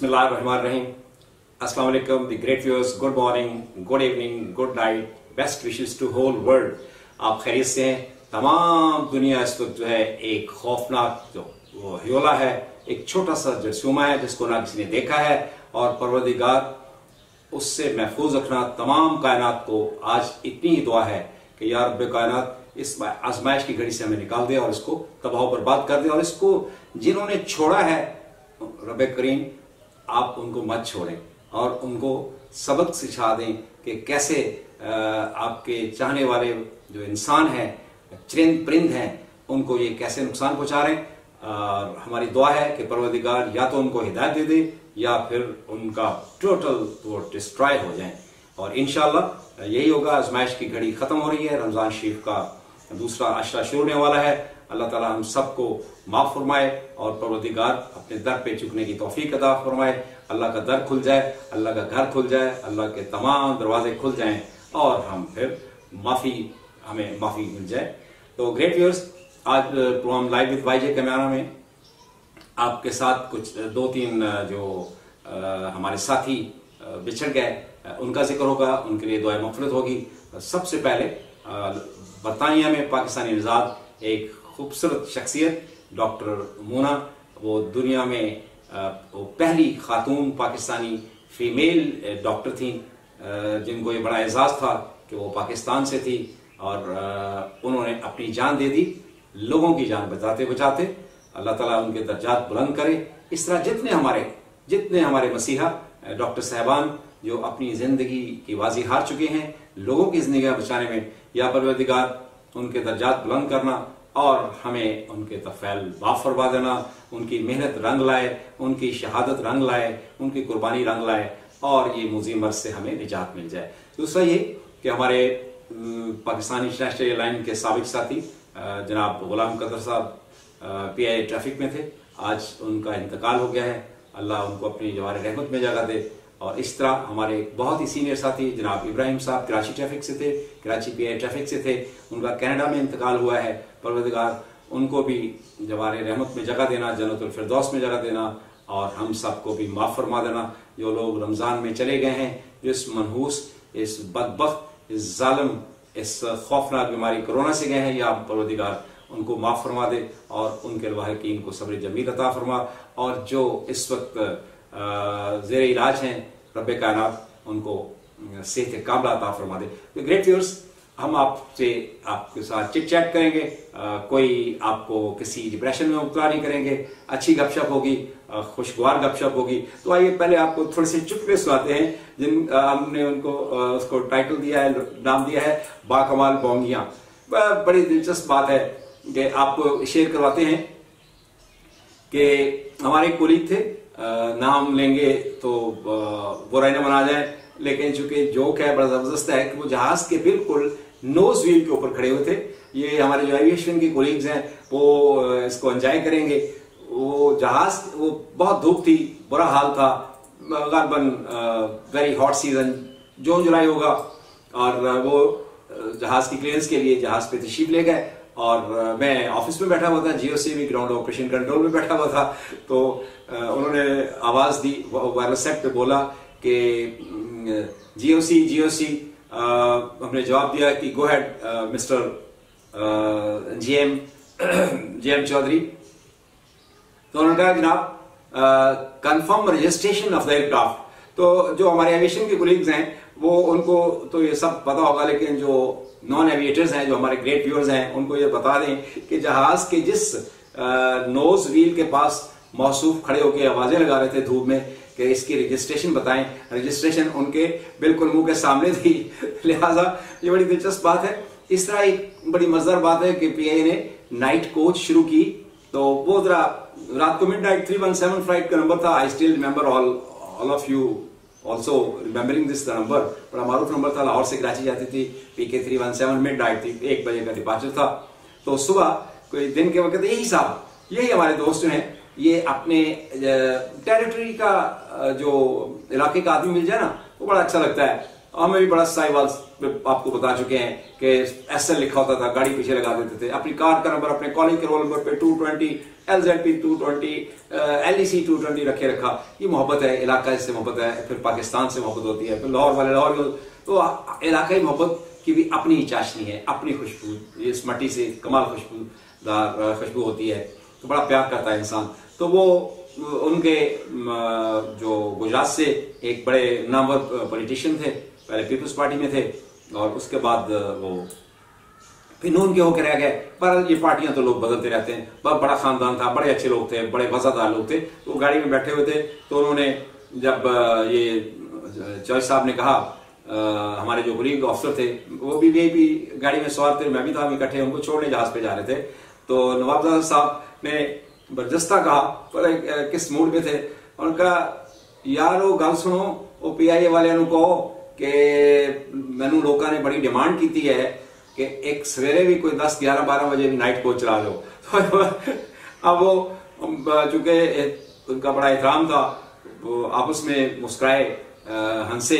बिस्मिल्लाहिर्रहमानिर्रहीम। अस्सलाम वालेकुम the great viewers, good morning, good evening, good night, best wishes to whole world. आप खैरियत से हैं? तमाम दुनिया इस वक्त जो है एक खौफनाक जो वो ह्योला है, एक छोटा सा जरसूमा है जिसको ना किसी ने देखा है, और परवरदिगार उससे महफूज रखना तमाम कायनात को। आज इतनी ही दुआ है कि या रब्बे कायनात इस आजमाइश की घड़ी से हमें निकाल दे और इसको तबाह बर्बाद कर दे, और इसको जिन्होंने छोड़ा है रब्बे करीम आप उनको मत छोड़ें और उनको सबक सिखा दें कि कैसे आपके चाहने वाले जो इंसान हैं, चरिंद परिंद हैं, उनको ये कैसे नुकसान पहुंचा रहे हैं। और हमारी दुआ है कि परवरदिगार या तो उनको हिदायत दे दे या फिर उनका टोटल वो डिस्ट्रॉय हो जाए। और इंशाल्लाह यही होगा। आजमाइश की घड़ी खत्म हो रही है, रमजान शरीफ का दूसरा अशरा शुरू होने वाला है। अल्लाह ताला हम सबको माफ फरमाए और परवरदिगार अपने दर पे झुकने की तौफीक अता फरमाए। अल्लाह का दर खुल जाए, अल्लाह का घर खुल जाए, अल्लाह के तमाम दरवाजे खुल जाएं और हम फिर हमें माफी मिल जाए। तो ग्रेट व्यूअर्स, आज प्रोग्राम लाइव विद वाईजे कैमरा में आपके साथ कुछ दो तीन जो हमारे साथी बिछड़ गए उनका जिक्र होगा, उनके लिए दुआ मग़फ़िरत होगी। सबसे पहले बरतानिया में पाकिस्तानी निजात एक खूबसूरत शख्सियत डॉक्टर मोना, वो दुनिया में वो पहली खातून पाकिस्तानी फीमेल डॉक्टर थी जिनको ये बड़ा एजाज था कि वो पाकिस्तान से थी और उन्होंने अपनी जान दे दी, लोगों की जान बचाते बचाते। अल्लाह ताला उनके दर्जात बुलंद करे। इस तरह जितने हमारे मसीहा डॉक्टर साहबान जो अपनी जिंदगी की बाजी हार चुके हैं लोगों की जिंदगी बचाने में, या परवरदिगार उनके दर्जात बुलंद करना और हमें उनके तफैल माफ फरमा देना। उनकी मेहनत रंग लाए, उनकी शहादत रंग लाए, उनकी कुर्बानी रंग लाए और ये मुज़ी मर्ज से हमें निजात मिल जाए। दूसरा ये कि हमारे पाकिस्तानी इंटरनेशनल एयरलाइन के साबिक साथी जनाब गुलाम कदर साहब PI ट्रैफिक में थे, आज उनका इंतकाल हो गया है। अल्लाह उनको अपनी जवार रहमत में जगह दे। और इस तरह हमारे बहुत ही सीनियर साथी जनाब इब्राहिम साहब कराची ट्रैफिक से थे, कराची PI ट्रैफिक से थे, उनका कनाडा में इंतकाल हुआ है। परवरदिगार उनको भी जवार रहमत में जगह देना, जन्नतुल फिरदौस में जगह देना और हम सबको भी माफ फरमा देना। जो लोग रमजान में चले गए हैं, जो इस मनहूस, इस बदबख्त, इस जालिम, इस खौफनाक बीमारी कोरोना से गए हैं, या परवरदिगार उनको माफ फरमा दे और उनके लवाहिकीन को सब्र जमील अता फरमा। और जो इस वक्त ज़ेर इलाज हैं, रब्बे कायनात उनको सेहत कामला अता फरमा दे। तो ग्रेट व्यूअर्स, हम आपके साथ चिट चैट करेंगे, कोई आपको किसी डिप्रेशन में मुब्तला नहीं करेंगे, अच्छी गपशप होगी, खुशगवार गपशप होगी। तो आइए पहले आपको थोड़े से चुटकुले सुनाते हैं जिन हमने उनको उसको टाइटल दिया है, नाम दिया है बाकमाल बोंगियां। बड़ी दिलचस्प बात है कि आपको शेयर करवाते हैं कि हमारे एक कोलीग थे, नाम लेंगे तो बुराई न मना जाए, लेकिन चूंकि जोक है बड़ा जबरदस्त है कि वो जहाज के बिल्कुल नोज व्हील के ऊपर खड़े हुए थे। ये हमारे जो एविएशन के कोलीग्स हैं वो इसको एंजॉय करेंगे। वो जहाज, वो बहुत धूप थी, बुरा हाल था, गलबन वेरी हॉट सीजन, जून जुलाई होगा, और वो जहाज की क्लियरेंस के लिए जहाज पे तशरीफ ले गए और मैं ऑफिस में बैठा हुआ था, GOC ग्राउंड ऑपरेशन कंट्रोल में बैठा हुआ था। तो उन्होंने आवाज दी, वायरलेस सेट पे बोला कि GOC हमने जवाब दिया कि गो हेड मिस्टर GM चौधरी। तो उन्होंने कहा जनाब confirm registration of the aircraft. तो जो हमारे एविएशन के कोलीग्स हैं वो उनको तो ये सब पता होगा, लेकिन जो नॉन एविएटर्स हैं, जो हमारे ग्रेट व्यूअर्स हैं, उनको ये बता दें कि जहाज के जिस नोज व्हील के पास मौसूफ खड़े होकर आवाजें लगा रहे थे धूप में कि इसकी रजिस्ट्रेशन बताएं, रजिस्ट्रेशन उनके बिल्कुल मुंह के सामने थी। लिहाजा ये बड़ी दिलचस्प बात है। इस तरह एक बड़ी मजेदार बात है कि PI ने नाइट कोच शुरू की। तो वो जरा रात को मिडनाइट 317 फ्लाइट का नंबर था। I still remember, all of you also remembering this number, बड़ा मारूफ नंबर था। लाहौर से कराची जाती थी, PK 317, मिडनाइट थी, 1 बजे का डिपार्चर था। तो सुबह कोई दिन के वक्त यही हमारे दोस्त जो हैं, ये अपने टेरिटरी का जो इलाके का आदमी मिल जाए ना, वो बड़ा अच्छा लगता है। हमें भी बड़ा साहिवाल आपको बता चुके हैं कि SL लिखा होता था, गाड़ी पीछे लगा देते थे, अपनी कार का नंबर अपने कॉलेज के रोल नंबर पे 220 LZP 220 LEC 220 रखा। ये मोहब्बत है, इलाका से मोहब्बत है, फिर पाकिस्तान से मोहब्बत होती है, फिर लाहौर वाले लाहौर, तो इलाकाई मोहब्बत की भी अपनी ही चाशनी है, अपनी खुशबू, इस मट्टी से कमाल खुशबूदार खुशबू होती है, तो बड़ा प्यार करता है इंसान। तो वो उनके जो गुजरात से एक बड़े नामवर पॉलिटिशियन थे, पहले पीपल्स पार्टी में थे और उसके बाद वो फिर नून के होकर रह गए। पर ये पार्टियां तो लोग बदलते रहते हैं। बहुत बड़ा खानदान था, बड़े अच्छे लोग थे, बड़े वफादार लोग थे। तो गाड़ी में बैठे हुए थे तो उन्होंने जब ये जज साहब ने कहा, हमारे जो कुलीग ऑफिसर थे वो भी VIP गाड़ी में सवार थे, मैं भी था, हम इकट्ठे उनको छोड़ने जहाज पे जा रहे थे। तो नवाब साहब ने बरजस्ता कहा, पर किस मूड में थे, उनका यार वो गल सुनो, वो PIA वाले कहो कि मैनू लोगों ने बड़ी डिमांड की है कि एक सवेरे भी कोई 10, 11, 12 बजे भी नाइट कोच चला लो। तो अब वो चूंकि उनका बड़ा एहतराम था, वो आपस में मुस्कुराए, हंसे,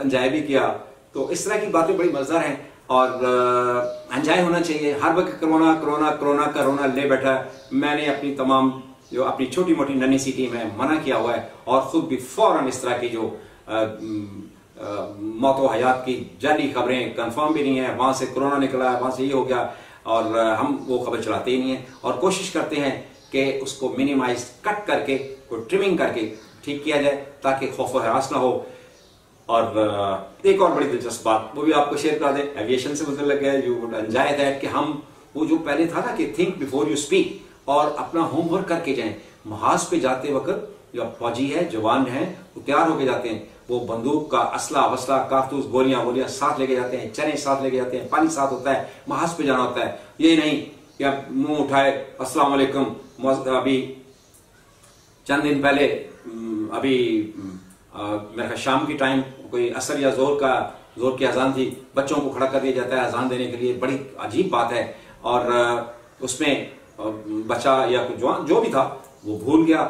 एंजॉय भी किया। तो इस तरह की बातें बड़ी मजेदार हैं और एंजॉय होना चाहिए। हर वक्त कोरोना कोरोना कोरोना कोरोना ले बैठा। मैंने अपनी तमाम जो अपनी छोटी मोटी नन्ही सी टीम है मना किया हुआ है और खुद भी फौरन इस तरह की जो मौत व हयात की जाली खबरें कंफर्म भी नहीं है, वहां से कोरोना निकला है, वहां से ये हो गया, और हम वो खबर चलाते ही नहीं है और कोशिश करते हैं कि उसको मिनिमाइज कट करके, कोई ट्रिमिंग करके ठीक किया जाए ताकि खौफ व हरास ना हो। और एक और बड़ी दिलचस्प बात वो भी आपको शेयर करा दें, एविएशन से मुझे लग गया, यू वुड एंजॉय दैट, कि हम वो जो पहले था ना कि थिंक बिफोर यू स्पीक और अपना होमवर्क करके जाएं। महाज पे जाते वक्त जो फौजी है, जवान है, वो तैयार होके जाते हैं, वो बंदूक का असला वसला, कारतूस, गोलियां साथ लेके जाते हैं, चने साथ लेके जाते हैं, पानी साथ होता है, महाज पे जाना होता है। ये नहीं कि आप मुंह उठाए अस्सलाम वालेकुम। अभी चंद दिन पहले अभी मेरे शाम की टाइम कोई असर या जोर की अजान थी, बच्चों को खड़ा कर दिया जाता है अजान देने के लिए, बड़ी अजीब बात है। और उसमें बच्चा या जवान जो भी था वो भूल गया,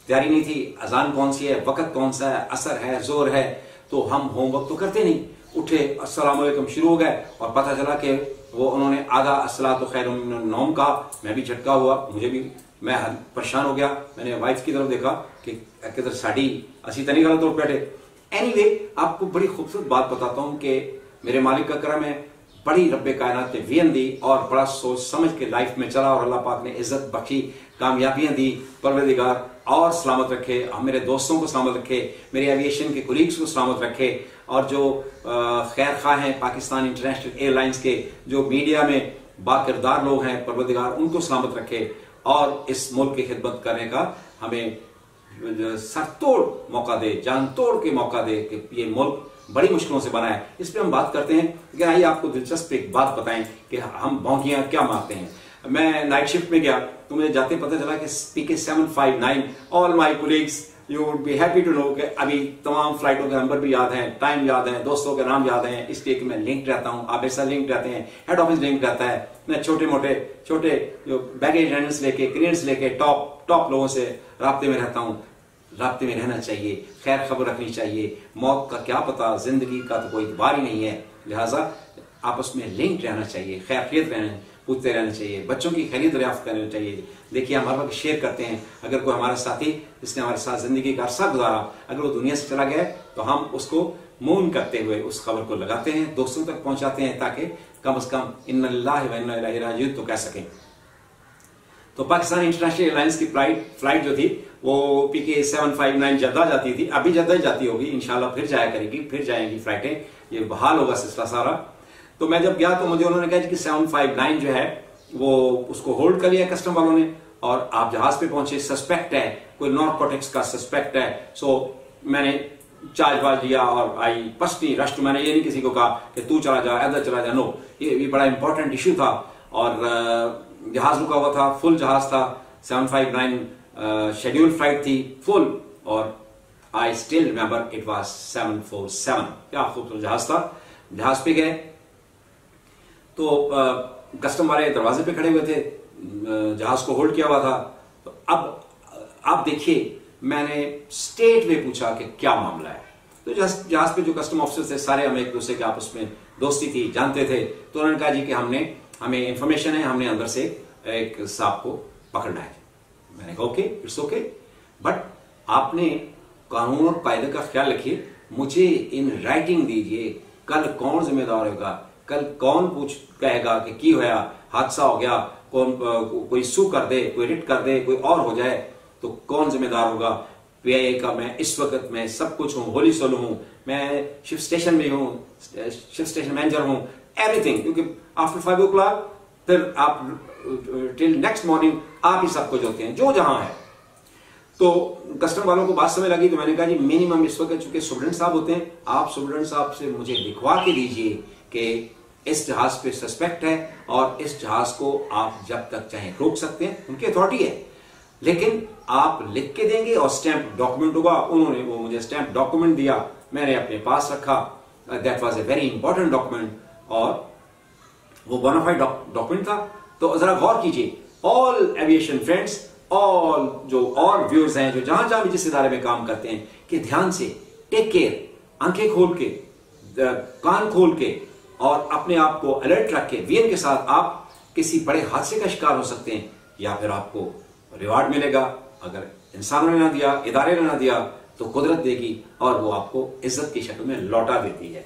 तैयारी नहीं थी, अजान कौन सी है, वक्त कौन सा है, असर है, जोर है, तो हम होमवर्क तो करते नहीं, उठे अस्सलाम वालेकुम शुरू हो गए और पता चला कि वो उन्होंने आधा अस्सलातु खैरुम मिनन नौम कहा। मैं भी झटका हुआ, मुझे भी, मैं परेशान हो गया। मैंने वाइफ की तरफ देखा कि किधर साड़ी असी तनी गलत उठ बैठे। एनीवे, आपको बड़ी खूबसूरत बात बताता हूं कि मेरे मालिक का करम है, बड़ी रब्बे कायनात ने वियन दी और बड़ा सोच समझ के लाइफ में चला और अल्लाह पाक ने इज्जत बख्शी, कामयाबियां दी। परवरदिगार और सलामत रखे, मेरे दोस्तों को सलामत रखे, मेरे एविएशन के कोलीग्स को सलामत रखे, और जो खैर खा हैं पाकिस्तान इंटरनेशनल एयरलाइंस के, जो मीडिया में बाकिरदार लोग हैं, परवरदिगार उनको सलामत रखे और इस मुल्क की खिदमत करने का हमें सरतोड़ मौका दे, जान तोड़ के मौका दे कि ये मुल्क बड़ी मुश्किलों से बना है। इस पर हम बात करते हैं। लेकिन आइए आपको दिलचस्प एक बात बताएं कि हम भौंकियां क्या मारते हैं। मैं नाइट शिफ्ट में गया तो मुझे जाते पता चला कि PK 759, all my colleagues, you would be happy to know कि अभी तमाम फ्लाइटों के नंबर भी याद हैं, टाइम याद है, दोस्तों के नाम याद हैं, इसलिए कि मैं लिंक रहता हूँ, आप ऐसा लिंक रहते हैं, हेड ऑफिस लिंक रहता है। मैं छोटे जो बैगेज हैंडल्स लेके, क्लियरेंस लेके टॉप लोगों से राब्ते में रहता हूँ। राब्ते में रहना चाहिए, खैर खबर रखनी चाहिए, मौत का क्या पता, जिंदगी का तो कोई इतबार ही नहीं है, लिहाजा आपस में लिंक रहना चाहिए, खैरियत रहना, पूछते रहना चाहिए, बच्चों की खैरियत दरियाफ्त करनी चाहिए। देखिए, हम हर वक्त शेयर करते हैं, अगर कोई हमारा साथी जिसने हमारे साथ जिंदगी का अरसा गुजारा, अगर वो दुनिया से चला गया तो हम उसको मून करते हुए उस खबर को लगाते हैं, दोस्तों तक पहुंचाते हैं, ताकि कम से कम इन्ना लिल्लाहि व इन्ना इलैहि राजिऊन तो कह सकें। तो पाकिस्तान इंटरनेशनल एयरलाइंस की फ्लाइट जो थी वो PK 759 जद्दा जाती थी, अभी जद्दा ही जाती होगी, इंशाल्लाह फिर जाया करेगी, फिर जाएंगी फ्लाइटें, ये बहाल होगा सिलसिला सारा। तो मैं जब गया तो मुझे उन्होंने कहा कि 759 जो है वो उसको होल्ड कर लिया कस्टम वालों ने, और आप जहाज पे पहुंचे, सस्पेक्ट है, कोई नारकोटिक्स का सस्पेक्ट है। सो मैंने चार्ज वार्ज लिया और आई पर्सनली रश। मैंने ये नहीं किसी को कहा कि तू चला जा, इधर चला जा, नो, ये बड़ा इंपॉर्टेंट इश्यू था। और जहाज रुका हुआ था, फुल जहाज था, 759 शेड्यूल फ्लाइट थी, फुल, और I still remember it was 747। क्या खूबसूरत जहाज था। जहाज पे गए तो कस्टम वाले दरवाजे पे खड़े हुए थे, जहाज को होल्ड किया हुआ था। तो अब आप देखिए, मैंने स्टेट में पूछा कि क्या मामला है। तो जहाज पे जो कस्टम ऑफिसर थे सारे हम एक दूसरे के आपस में दोस्ती थी, जानते थे। तो उन्होंने कहा जी कि हमें इंफॉर्मेशन है, हमने अंदर से एक सांप को पकड़ना है। मैंने कहा ओके, इट्स ओके, बट आपने कानून और कायदे का ख्याल रखिए, मुझे इन राइटिंग दीजिए, कल कौन जिम्मेदार होगा, कल कौन कहेगा कि की होया, हादसा हो गया, कौन कोई सू कर दे, कोई रिट कर दे, कोई और हो जाए तो कौन जिम्मेदार होगा। पीआईए का मैं इस वक्त मैं सब कुछ हूं, होली सोलो हूं, मैं शिफ्ट स्टेशन में हूं, शिफ्ट स्टेशन मैनेजर हूं, एवरीथिंग, क्योंकि आफ्टर 5 o'clock फिर आप टिल नेक्स्ट मॉर्निंग आप ही सब कुछ होते हैं जो जहां है। तो कस्टम वालों को बात समझ लगी, तो मैंने कहा जी मिनिमम इस वक्त चूंकि सुप्रीडेंट साहब होते हैं, आप सुप्रीडेंट साहब से मुझे लिखवा के दीजिए कि इस जहाज पे सस्पेक्ट है और इस जहाज को आप जब तक चाहे रोक सकते हैं, उनकी अथॉरिटी है, लेकिन आप लिख के देंगे और स्टैंप डॉक्यूमेंट होगा। उन्होंने वो मुझे स्टैंप डॉक्यूमेंट दिया, मैंने अपने पास रखा। That was a very important document और वो बोनाफाइड डॉक्यूमेंट था। तो जरा गौर कीजिए, ऑल एविएशन फ्रेंड्स, ऑल जो और व्यूअर्स हैं जो जहां जहां भी जिस इदारे में काम करते हैं, कि ध्यान से टेक केयर, आंखें खोल के, कान खोल के और अपने आप को अलर्ट रख के वीएन के साथ आप किसी बड़े हादसे का शिकार हो सकते हैं, या फिर आपको रिवार्ड मिलेगा। अगर इंसानों ने ना दिया, इदारे ने ना दिया, तो कुदरत देगी और वो आपको इज्जत की शक्ल में लौटा देती है।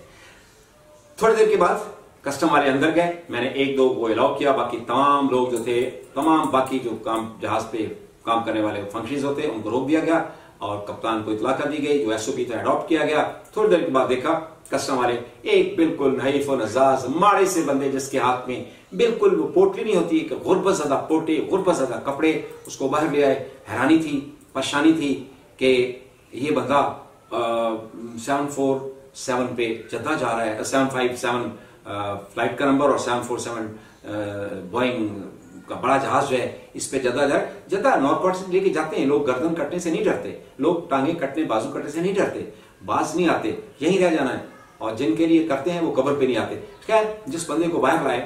थोड़ी देर के बाद कस्टम वाले अंदर गए, मैंने 1-2 को अलाउ किया, बाकी तमाम लोग जो थे, तमाम बाकी जो काम जहाज पे काम करने वाले फंक्शंस होते हैं उनको रोक दिया गया और कप्तान को इतला कर दी गई, जो एसओपी था अडॉप्ट किया गया। थोड़ी देर के बाद देखा कस्टम वाले एक बिल्कुल नहीफ और नजाज माड़े से बंदे, जिसके हाथ में बिल्कुल वो पोटली नहीं होती, गुर्बत ज्यादा पोटे, गुर्बत ज्यादा कपड़े, उसको बाहर ले आए। हैरानी थी, परेशानी थी कि ये बंदा 747 पे जद्दा जा रहा है, 757 फ्लाइट का नंबर और 747 बोइंग का बड़ा जहाज जो है, इस पे जद्दा जाए। जद्दा नॉर्थ से लेके जाते हैं लोग, गर्दन कटने से नहीं डरते लोग, टांगे कटने, बाजू कटने से नहीं डरते, बाज नहीं आते, यहीं रह जाना है। और जिनके लिए करते हैं वो कब्र पे नहीं आते। खैर, जिस बंदे को बाहर लाए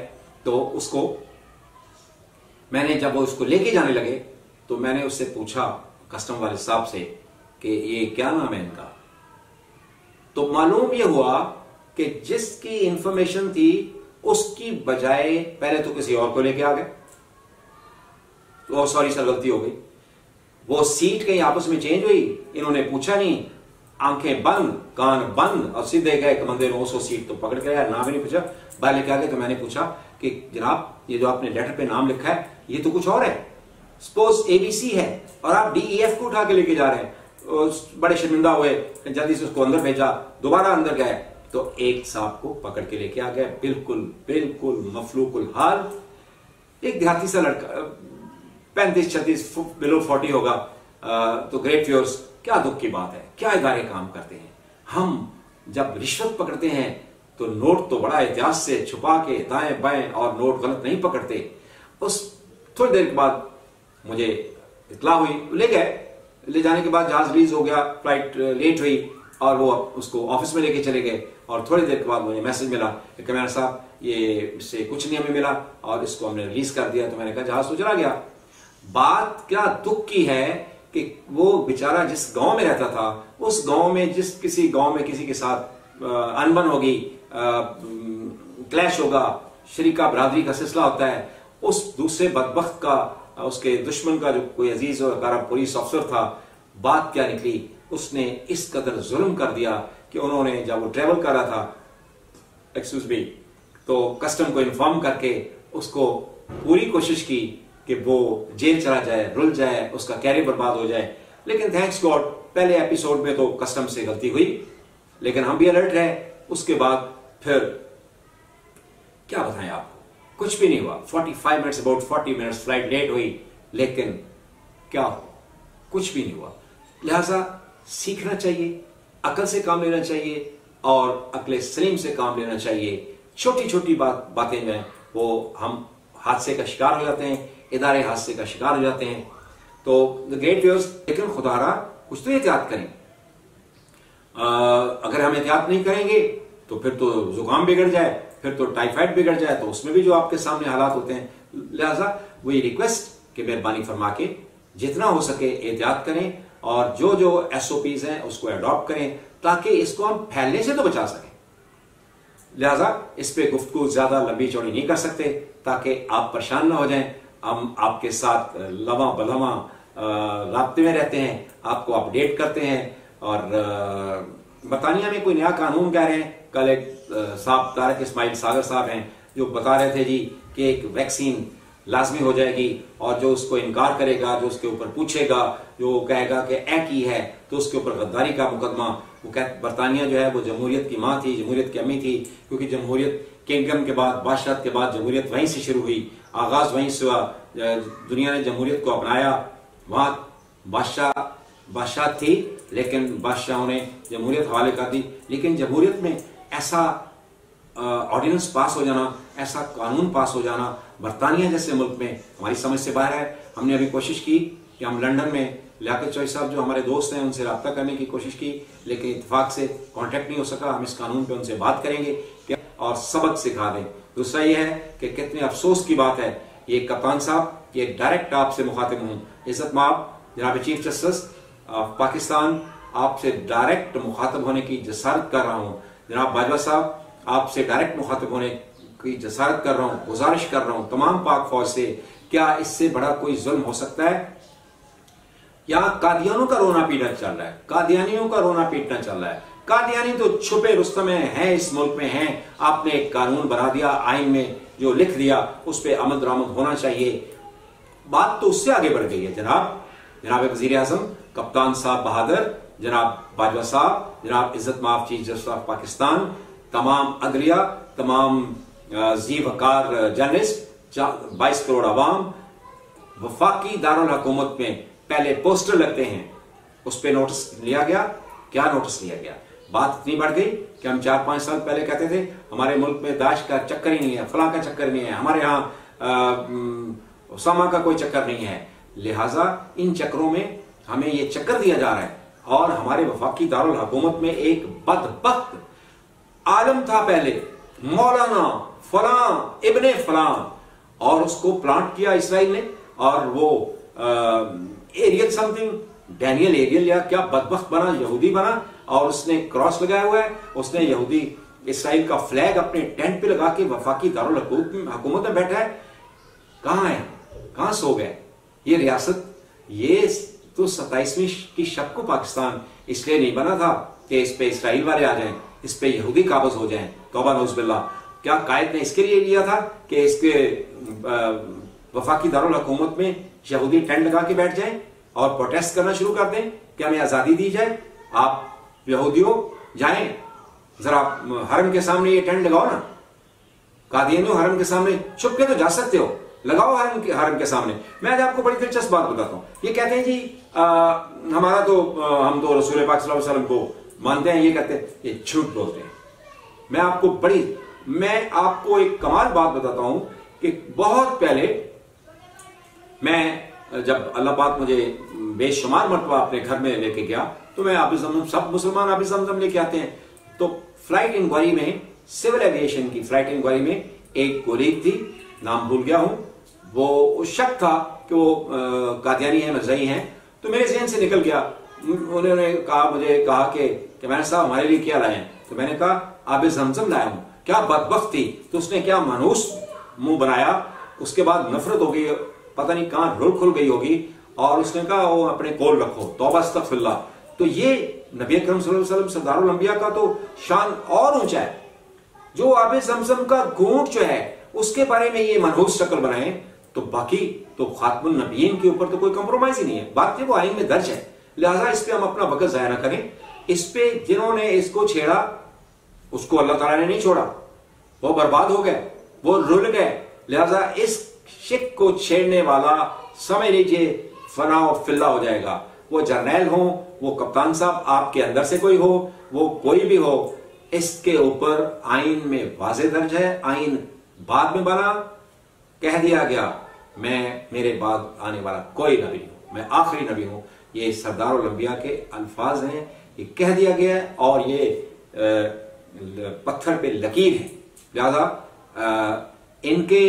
तो उसको मैंने, जब वो उसको लेके जाने लगे तो मैंने उससे पूछा कस्टम वाले साहब से कि ये क्या नाम है इनका। तो मालूम ये हुआ कि जिसकी इंफॉर्मेशन थी उसकी बजाय पहले तो किसी और को लेके आ गए। तो सॉरी सर, गलती हो गई, वो सीट कहीं आपस में चेंज हुई, इन्होंने पूछा नहीं, आंखें बंद कान बंद और सीधे गए बंदे ने उसको सीट तो पकड़ के आया, नाम ही नहीं पूछा, बाहर लेके आ गए। तो मैंने पूछा कि जनाब ये जो आपने लेटर पे नाम लिखा है ये तो कुछ और है, सपोज एबीसी है और आप डीईएफ को उठा के लेके जा रहे हैं। बड़े शर्मिंदा हुए, जल्दी से उसको अंदर भेजा, दोबारा अंदर गए तो एक सांप को पकड़ के लेके आ गए, बिल्कुल बिल्कुल मफलूकुल हाल। एक देहाती सा लड़का, 35-36 बिलो 40 होगा। तो ग्रेट व्यूअर्स, क्या दुख की बात है, क्या इदारे काम करते हैं। हम जब रिश्वत पकड़ते हैं तो नोट तो बड़ा एहतियात से छुपा के दाएं बाएं और नोट गलत नहीं पकड़ते। उस थोड़ी देर के बाद मुझे इतला हुई, ले गए। ले जाने के बाद जहाज रिलीज हो गया, फ्लाइट लेट हुई और वो उसको ऑफिस में लेके चले गए। और थोड़ी देर के बाद मुझे मैसेज मिला कि कमांडर साहब ये इससे कुछ नहीं हमें मिला और इसको हमने रिलीज कर दिया। तो मैंने कहा जहाज तो चला गया। बात क्या दुख की है कि वो बेचारा जिस गांव में रहता था, उस गांव में जिस किसी गांव में किसी के साथ अनबन होगी, क्लैश होगा, शरीका बरादरी का सिलसिला होता है, उस दूसरे बदबख्त का, उसके दुश्मन का जो कोई अजीज और प्यारा पुलिस अफसर था, बात क्या निकली, उसने इस कदर जुल्म कर दिया कि उन्होंने जब वो ट्रेवल कर रहा था, एक्सक्यूज मी, तो कस्टम को इन्फॉर्म करके उसको पूरी कोशिश की कि वो जेल चला जाए, रुल जाए, उसका कैरियर बर्बाद हो जाए। लेकिन थैंक्स गॉड पहले एपिसोड में तो कस्टम से गलती हुई, लेकिन हम भी अलर्ट रहे। उसके बाद फिर क्या बताएं आपको, कुछ भी नहीं हुआ। 45 minutes, about 40 minutes flight late हुई, लेकिन क्या हो, कुछ भी नहीं हुआ। लिहाजा सीखना चाहिए, अकल से काम लेना चाहिए और अकले सलीम से काम लेना चाहिए। छोटी छोटी बातें जो हैं वो हम हादसे का शिकार हो जाते हैं, इदारे हादसे का शिकार हो जाते हैं। तो द ग्रेट व्यूअर्स, लेकिन खुदारा कुछ तो एहतियात करें। अगर हम एहतियात नहीं करेंगे तो फिर तो जुकाम बिगड़ जाए, फिर तो टाइफाइड बिगड़ जाए, तो उसमें भी जो आपके सामने हालात होते हैं। लिहाजा वही रिक्वेस्ट कि मेहरबानी फरमा के जितना हो सके एहतियात करें और जो जो एसओपीज हैं उसको अडॉप्ट करें, ताकि इसको हम फैलने से तो बचा सकें। लिहाजा इस पे गुफ्तगू ज्यादा लंबी चौड़ी नहीं कर सकते ताकि आप परेशान ना हो जाएं। हम आपके साथ लम्हा बलम्हा राब्ते में रहते हैं, आपको अपडेट करते हैं। और बरतानिया में कोई नया कानून कह रहे हैं। कल एक साहब तारक इस्माइल सागर साहब हैं जो बता रहे थे जी कि एक वैक्सीन लाजमी हो जाएगी और जो उसको इनकार करेगा, जो उसके ऊपर पूछेगा, जो कहेगा कि ए की है, तो उसके ऊपर गद्दारी का मुकदमा। वो कहते बरतानिया जो है वो जमहूरियत की माँ थी, जमहूरियत की अम्मी थी, क्योंकि जमहूरियत किंगडम के बाद, बादशाह के बाद जमहूरियत वहीं से शुरू हुई, आगाज वहीं से हुआ। दुनिया ने जमहूरियत को अपनाया। वहां बादशाह थी लेकिन बादशाहों ने जमहूरियत हवाले कर दी। लेकिन जमहूरियत में ऐसा ऑर्डिनेंस पास हो जाना, ऐसा कानून पास हो जाना बरतानिया जैसे मुल्क में हमारी समझ से बाहर है। हमने अभी कोशिश की कि हम लंदन में लियाकत चौधरी साहब जो हमारे दोस्त हैं उनसे रब्ता करने की कोशिश की, लेकिन इत्तेफाक से कांटेक्ट नहीं हो सका। हम इस कानून पे उनसे बात करेंगे और सबक सिखा दें। दूसरा यह है कि कितने अफसोस की बात है, ये कप्तान साहब, ये डायरेक्ट आपसे मुखातिब हूं, इज्जत माब जनाब चीफ जस्टिस पाकिस्तान, आपसे डायरेक्ट मुखातिब होने की जसारत कर रहा हूं। जनाब बाजवा साहब, आपसे डायरेक्ट मुखातिब होने की जसारत कर रहा हूं, गुजारिश कर रहा हूं तमाम पाक फौज से, क्या इससे बड़ा कोई जुल्म हो सकता है? यहां कादियानों का रोना पीटना चल रहा है, कादियानियों का रोना पीटना चल रहा है। कादियानी तो छुपे रुस्तम हैं, इस मुल्क में हैं। आपने एक कानून बना दिया, आइन में जो लिख दिया उस पर अमल दरामद होना चाहिए। बात तो उससे आगे बढ़ गई है। जनाब वजीर आजम कप्तान साहब बहादुर, जनाब बाजवा साहब, जनाब इज्जत माफ चीफ जस्टिस ऑफ पाकिस्तान, तमाम अदलिया, तमाम जी वकार जर्नलिस्ट, 22 करोड़ आवाम, वफाकी दारुल हुकूमत में पहले पोस्टर लगते हैं, उस पर नोटिस लिया गया। क्या नोटिस लिया गया? बात इतनी बढ़ गई कि हम 4-5 साल पहले कहते थे हमारे मुल्क में दाश का चक्कर ही नहीं है, फलां का चक्कर नहीं है, हमारे यहाँ उसामा का कोई चक्कर नहीं है। लिहाजा इन चक्करों में हमें ये चक्कर दिया जा रहा है। और हमारे वफाकी दारुल हुकूमत में एक बदबख्त आलम था पहले, मौलाना फलां इब्ने फलां, और उसको प्लांट किया इसराइल ने, और वो एरियल समथिंग डैनियल एरियल या क्या बदबख्त बना, यहूदी बना, और उसने क्रॉस लगाया हुआ है। उसने यहूदी इसराइल का फ्लैग अपने टेंट पे लगा के वफाकी दारुल हुकूमत में बैठा है। कहां है, कहां सो गए? ये रियासत, ये तो 27वीं की शक को पाकिस्तान इसलिए नहीं बना था कि इस पे इसराइल वाले आ जाएं, इस पे यहूदी काबज हो जाएं। तौबा नौज़ुबिल्लाह। क्या कायद ने इसके लिए लिया था कि इसके वफाकी दारुल हुकूमत में यहूदी टेंट लगा के बैठ जाएं और प्रोटेस्ट करना शुरू कर दें कि हमें आजादी दी जाए? आप यहूदियों जाएं जरा हरम के सामने ये टेंट लगाओ ना, कादियानियों हरम के सामने छुप के तो जा सकते हो, लगाओ हरम के सामने। मैं आज आपको बड़ी दिलचस्प बात बताता हूं। ये कहते हैं जी हमारा तो हम तो रसूल पाक सल्लल्लाहु अलैहि वसल्लम को मानते हैं, ये कहते हैं, ये झूठ बोलते हैं। मैं आपको एक कमाल बात बताता हूं कि बहुत पहले मैं जब अल्लाह पाक मुझे बेशुमार मरतबा अपने घर में लेके गया तो मैं आबिद ज़मज़म, सब मुसलमान आबिद ज़मज़म लेके आते हैं, तो फ्लाइट इंक्वायरी में, सिविल एविएशन की फ्लाइट इंक्वायरी में एक कोलीग थी, नाम भूल गया हूं, वो शक था कि वो कादियानी है, मज़हबी हैं, तो मेरे ज़हन से निकल गया। उन्होंने मुझे कहा कि मैंने साहब हमारे लिए क्या लाए हैं? तो मैंने कहा आबिद ज़मज़म लाया हूं। क्या बदबख्त थी, तो उसने क्या मनहूस मुंह बनाया। उसके बाद नफरत हो गई, पता नहीं कहां रुल खुल गई होगी, और उसने कहा वो अपने कोल रखो, तौबा अस्तगफिरुल्लाह। तो ये नबी अकरम सल्लल्लाहु अलैहि वसल्लम सरदारुल अंबिया का तो शान और ऊंचा है। जो आबिद ज़मज़म का घूंट जो है उसके बारे में ये मनहूस शक्ल बनाए, तो बाकी तो खातमुन नबीयीन के ऊपर तो कोई कंप्रोमाइज ही नहीं है। बात वो आइन में दर्ज है, लिहाजा इस पे हम अपना वक्त जाया ना करें। इस पे जिन्होंने इसको छेड़ा उसको अल्लाह ताला ने नहीं छोड़ा, वो बर्बाद हो गए, वो रुल गए। लिहाजा इस शिक को छेड़ने वाला समझ लीजिए फना और फिल्ला हो जाएगा। वो जर्नैल हो, वो कप्तान साहब आपके अंदर से कोई हो, वो कोई भी हो, इसके ऊपर आइन में वाज़े दर्ज है। आइन बाद में बना, कह दिया गया मैं मेरे बाद आने वाला कोई नबी हूं, मैं आखिरी नबी हूं। ये सरदारुल अंबिया के अल्फाज हैं, ये कह दिया गया है और ये पत्थर पे लकीर है। लिहाजा इनके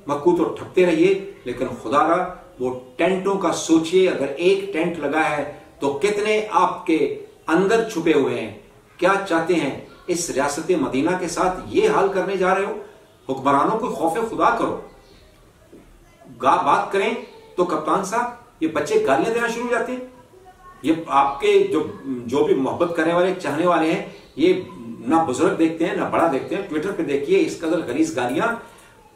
मक्कू तो ठपते रहिए, लेकिन खुदारा वो टेंटों का सोचिए। अगर एक टेंट लगा है तो कितने आपके अंदर छुपे हुए हैं, क्या चाहते हैं इस रियासत मदीना के साथ ये हाल करने जा रहे हो? हुक्मरानों को खौफ खुदा करो। बात करें तो कप्तान साहब, ये बच्चे गालियां देना शुरू हो जाते हैं। ये आपके जो भी मोहब्बत करने वाले, चाहने वाले हैं, ये ना बुजुर्ग देखते हैं ना बड़ा देखते हैं। ट्विटर पे देखिए इस कदर गलीज गालियां।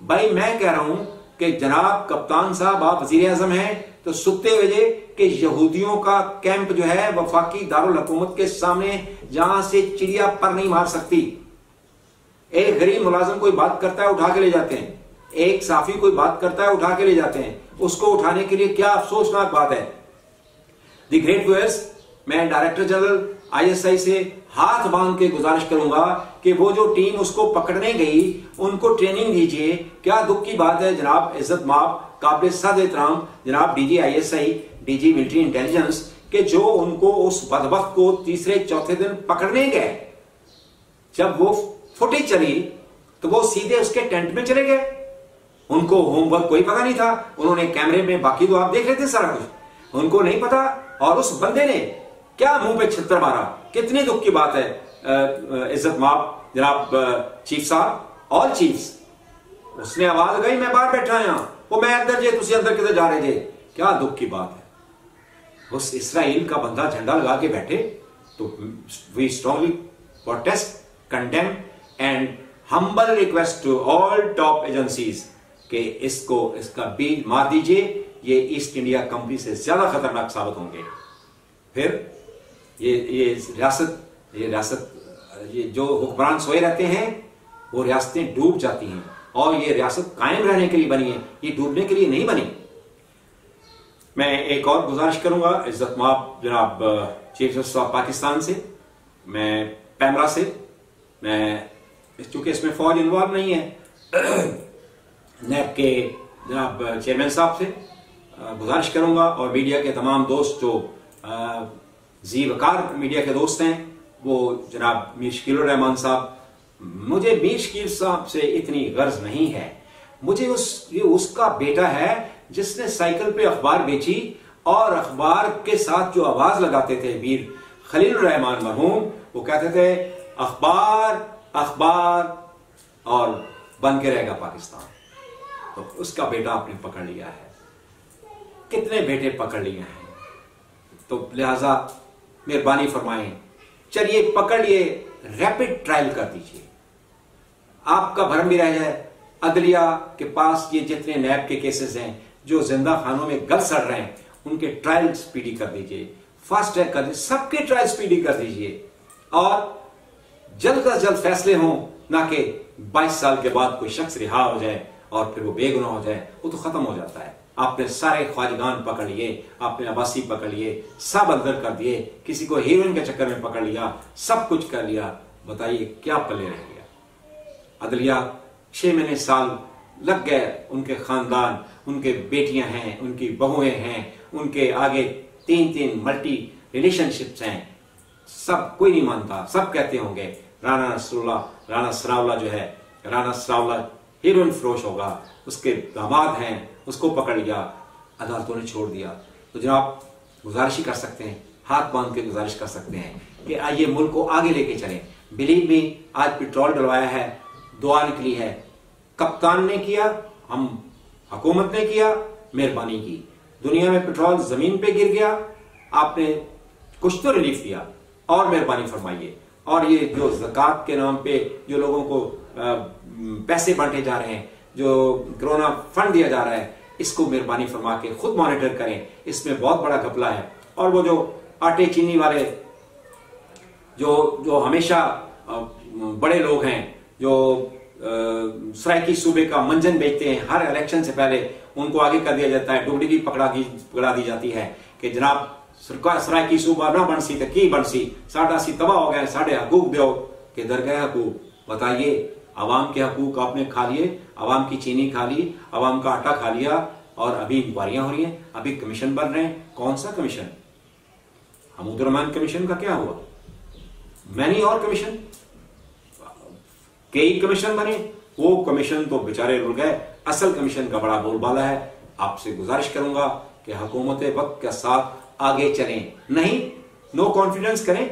भाई मैं कह रहा हूं कि जनाब कप्तान साहब, आप वजीर आजम हैं तो सुत्ते बजे कि यहूदियों का कैंप जो है वफाकी दारुल हुकूमत के सामने, जहां से चिड़िया पर नहीं मार सकती। एक गरीब मुलाजिम कोई बात करता है उठा के ले जाते हैं, एक साफी कोई बात करता है उठा के ले जाते हैं। उसको उठाने के लिए क्या अफसोसनाक बात है। दी ग्रेट व्यूअर्स, मैं डायरेक्टर जनरल ISI से हाथ बांध के गुजारिश करूंगा कि वो जो टीम उसको पकड़ने गई उनको ट्रेनिंग दीजिए। क्या दुख की बात है जनाब इज्जत माब काबिल सद एहतराम जनाब DG ISI, DG military intelligence, के जो उनको उस बदबख्त को तीसरे चौथे दिन पकड़ने गए, जब वो फुटेज चली तो वो सीधे उसके टेंट में चले गए। उनको होमवर्क कोई पता नहीं था। उन्होंने कैमरे में, बाकी तो आप देख रहे थे सारा कुछ, उनको नहीं पता। और उस बंदे ने क्या मुंह पे छितर मारा। कितनी दुख की बात है इज्जत माब जनाब चीफ साहब, ऑल चीफ्स। उसने आवाज लगाई, मैं बाहर बैठा यहां, वो मैं अंदर जे, तुसी अंदर किधर जा रहे थे। क्या दुख की बात है। उस इसराइल का बंदा झंडा लगा के बैठे तो we strongly protest, condemn and humble request to all top agencies कि इसका बीज मार दीजिए। ये ईस्ट इंडिया कंपनी से ज्यादा खतरनाक साबित होंगे। फिर ये रियासत ये जो हुक्मरान सोए रहते हैं वो रियासतें डूब जाती हैं। और ये रियासत कायम रहने के लिए बनी है, ये डूबने के लिए नहीं बनी। मैं एक और गुजारिश करूंगा इज्जत माब जनाब चीफ जस्टिस ऑफ पाकिस्तान से, मैं पैमरा से, मैं चूंकि इसमें फौज इन्वॉल्व नहीं है, नैब के जनाब चेयरमैन साहब से गुजारिश करूंगा और मीडिया के तमाम दोस्त जो जी वकार मीडिया के दोस्त हैं, वो जनाब मीर शकील रहमान साहब, मुझे मीर शकील साहब से इतनी गर्ज नहीं है। मुझे ये उसका बेटा है जिसने साइकिल पे अखबार बेची और अखबार के साथ जो आवाज लगाते थे मीर खलील रहमान मरहूम, वो कहते थे अखबार अखबार और बन के रहेगा पाकिस्तान। तो उसका बेटा आपने पकड़ लिया है। कितने बेटे पकड़ लिए हैं, तो लिहाजा मेहरबानी फरमाएं, चलिए पकड़ लिए, रैपिड ट्रायल कर दीजिए। आपका भरम भी रह जाए। अदलिया के पास ये जितने नैब के केसेस हैं जो जिंदा खानों में गल सड़ रहे हैं, उनके ट्रायल स्पीडी कर दीजिए, फास्ट ट्रैक कर दीजिए, सबके ट्रायल स्पीडी कर दीजिए और जल्द अज जल्द फैसले हों, ना कि 22 साल के बाद कोई शख्स रिहा हो जाए और फिर वो बेगुनाह हो जाए। वो तो खत्म हो जाता है। आपने सारे ख्वाजगान पकड़ लिए, आपने अब्बासी पकड़ लिए, सब अंदर कर दिए, किसी को हीरोइन के चक्कर में पकड़ लिया, सब कुछ कर लिया। बताइए क्या पल्ले रह गया। अदलिया 6 महीने साल लग गए, उनके खानदान, उनके बेटियां हैं, उनकी बहुएं हैं, उनके आगे 3 मल्टी रिलेशनशिप्स हैं, सब कोई नहीं मानता। सब कहते होंगे राणा सरावला जो है, राणा सरावला हीरोइन फरोश होगा, उसके दामाद हैं, उसको पकड़ लिया, अदालतों ने छोड़ दिया। तो जनाब गुजारिश ही कर सकते हैं, हाथ बांध के गुजारिश कर सकते हैं कि आइए मुल्क को आगे लेके चलें। बिलीव मी, आज पेट्रोल डलवाया है, दुआ निकली है, कप्तान ने किया, हम हुकूमत ने किया, मेहरबानी की। दुनिया में पेट्रोल जमीन पे गिर गया, आपने कुछ तो रिलीफ दिया और मेहरबानी फरमाइए। और ये जो ज़कात के नाम पे जो लोगों को पैसे बांटे जा रहे हैं, जो कोरोना फंड दिया जा रहा है, इसको मेहरबानी फरमा के खुद मॉनिटर करें। इसमें बहुत बड़ा घपला है। और वो जो आटे चीनी वाले जो हमेशा बड़े लोग हैं, जो सराइकी सूबे का मंजन बेचते हैं, हर इलेक्शन से पहले उनको आगे कर दिया जाता है, डुगडी पकड़ा दी जाती है कि जनाब सराइकी सूबा ना बनसी तो की बनसी, साडा सी तबाह हो गए, साढ़े हकूक दो के दर गए हकूक। बताइए, आवाम के हकूक आपने खा लिए, आवाम की चीनी खा ली, आवाम का आटा खा लिया और अभी इंक्वायरियां हो रही हैं, अभी कमीशन बन रहे हैं। कौन सा कमीशन? हमूदुर्रहमान कमीशन का क्या हुआ? मैनी और कमीशन, कई कमीशन बने, वो कमीशन तो बेचारे रुल गए। असल कमीशन का बड़ा बोलबाला है। आपसे गुजारिश करूंगा कि हुकूमत वक्त के साथ आगे चलें, नहीं नो कॉन्फिडेंस करें।